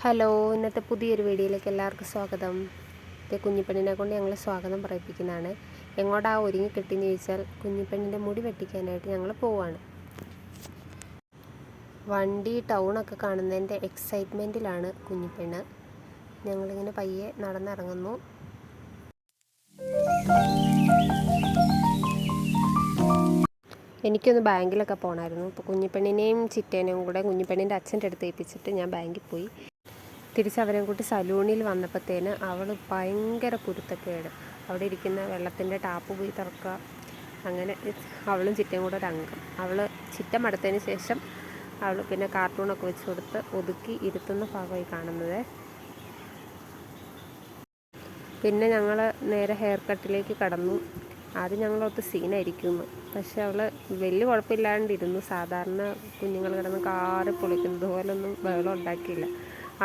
Hello, ഇന്നത്തെ പുതിയൊരു വീഡിയോയിലേക്ക് എല്ലാവർക്കും സ്വാഗതം. കുഞ്ഞിപ്പെണ്ണിനെ കൊണ്ട് ഞങ്ങൾ സ്വാഗതം പറയിപ്പിക്കുന്നതാണ്. എങ്ങോട്ടാ ഒരുങ്ങി കിട്ടിയെന്ന് ചോദിച്ചാൽ കുഞ്ഞിപ്പെണ്ണിൻ്റെ മുടി വെട്ടിക്കാനായിട്ട് ഞങ്ങൾ പോവാണ്. വണ്ടി ടൗണൊക്കെ കാണുന്നതിൻ്റെ എക്സൈറ്റ്മെൻറ്റിലാണ് കുഞ്ഞിപ്പെണ്ണ്. ഞങ്ങളിങ്ങനെ പയ്യെ നടന്നിറങ്ങുന്നു. എനിക്കൊന്ന് ബാങ്കിലൊക്കെ പോകണമായിരുന്നു. ഇപ്പോൾ കുഞ്ഞിപ്പെണ്ണിനെയും ചിറ്റേനെയും കൂടെ കുഞ്ഞിപ്പെണ്ണിൻ്റെ അച്ഛൻ്റെ അടുത്ത് ഏൽപ്പിച്ചിട്ട് ഞാൻ ബാങ്കിൽ പോയി. തിരിച്ചവരെയും കൂട്ടി സലൂണിൽ വന്നപ്പോഴത്തേന് അവൾ ഭയങ്കര കുരുത്തക്കേട്. അവിടെ ഇരിക്കുന്ന വെള്ളത്തിൻ്റെ ടാപ്പ് പോയി തുറക്കുക. അങ്ങനെ അവളും ചിറ്റയും കൂടെ ഒരു അംഗം. അവൾ ചിറ്റ മടുത്തതിന് ശേഷം അവൾ പിന്നെ കാർട്ടൂണൊക്കെ വെച്ച് കൊടുത്ത് ഒതുക്കി ഇരുത്തുന്ന ഭാഗമായി കാണുന്നത്. പിന്നെ ഞങ്ങൾ നേരെ ഹെയർ കട്ടിലേക്ക് കടന്നു. ആദ്യം ഞങ്ങളൊത്ത് സീനായിരിക്കുന്നു, പക്ഷെ അവൾ വലിയ കുഴപ്പമില്ലാണ്ടിരുന്നു. സാധാരണ കുഞ്ഞുങ്ങൾ കിടന്ന് കാറി പൊളിക്കുന്നത് പോലൊന്നും ബഹളം ഉണ്ടാക്കിയില്ല.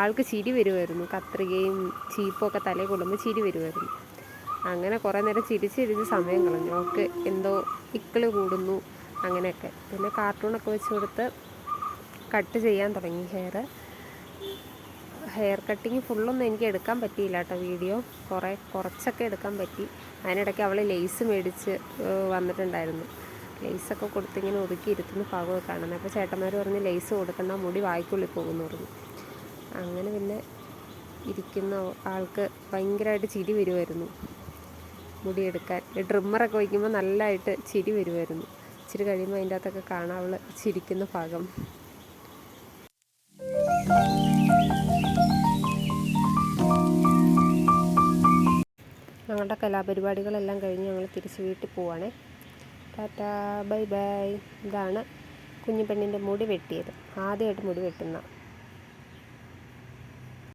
ആൾക്ക് ചിരി വരുമായിരുന്നു. കത്രികയും ചീപ്പൊക്കെ തലയിൽ കൊള്ളുമ്പോൾ ചിരി വരുമായിരുന്നു. അങ്ങനെ കുറേ നേരം ചിരിച്ച് സമയം കളഞ്ഞു. അവൾക്ക് എന്തോ ഇക്കിള് കൂടുന്നു അങ്ങനെയൊക്കെ. പിന്നെ കാർട്ടൂണൊക്കെ വെച്ച് കൊടുത്ത് കട്ട് ചെയ്യാൻ തുടങ്ങി. ഹെയർ കട്ടിങ് ഫുള്ളൊന്നും എനിക്ക് എടുക്കാൻ പറ്റിയില്ല കേട്ടോ. വീഡിയോ കുറച്ചൊക്കെ എടുക്കാൻ പറ്റി. അതിനിടയ്ക്ക് അവൾ ലേസ് മേടിച്ച് വന്നിട്ടുണ്ടായിരുന്നു. ലേസൊക്കെ കൊടുത്തിങ്ങനെ ഒതുക്കി ഇരുത്തുന്ന ഭാഗമൊക്കെ കാണുന്നത്. അപ്പോൾ ചേട്ടന്മാർ പറഞ്ഞ് ലേസ് കൊടുക്കണ്ട, മുടി വായ്ക്കുള്ളിൽ പോകുമെന്ന് പറഞ്ഞു. അങ്ങനെ പിന്നെ ഇരിക്കുന്ന ആൾക്ക് ഭയങ്കരമായിട്ട് ചിരി വരുമായിരുന്നു. മുടിയെടുക്കാൻ ട്രിമ്മറൊക്കെ വയ്ക്കുമ്പോൾ നല്ലതായിട്ട് ചിരി വരുമായിരുന്നു. ഇച്ചിരി കഴിയുമ്പോൾ അതിൻ്റെ അകത്തൊക്കെ കാണാം അവൾ ചിരിക്കുന്ന ഭാഗം. ഞങ്ങളുടെ കലാപരിപാടികളെല്ലാം കഴിഞ്ഞ് ഞങ്ങൾ തിരിച്ച് വീട്ടിൽ പോവാണേ. Tata, bye bye. ഇതാണ് കുഞ്ഞിപ്പെണ്ണിൻ്റെ മുടി വെട്ടിയത്. ആദ്യമായിട്ട് മുടി വെട്ടുന്ന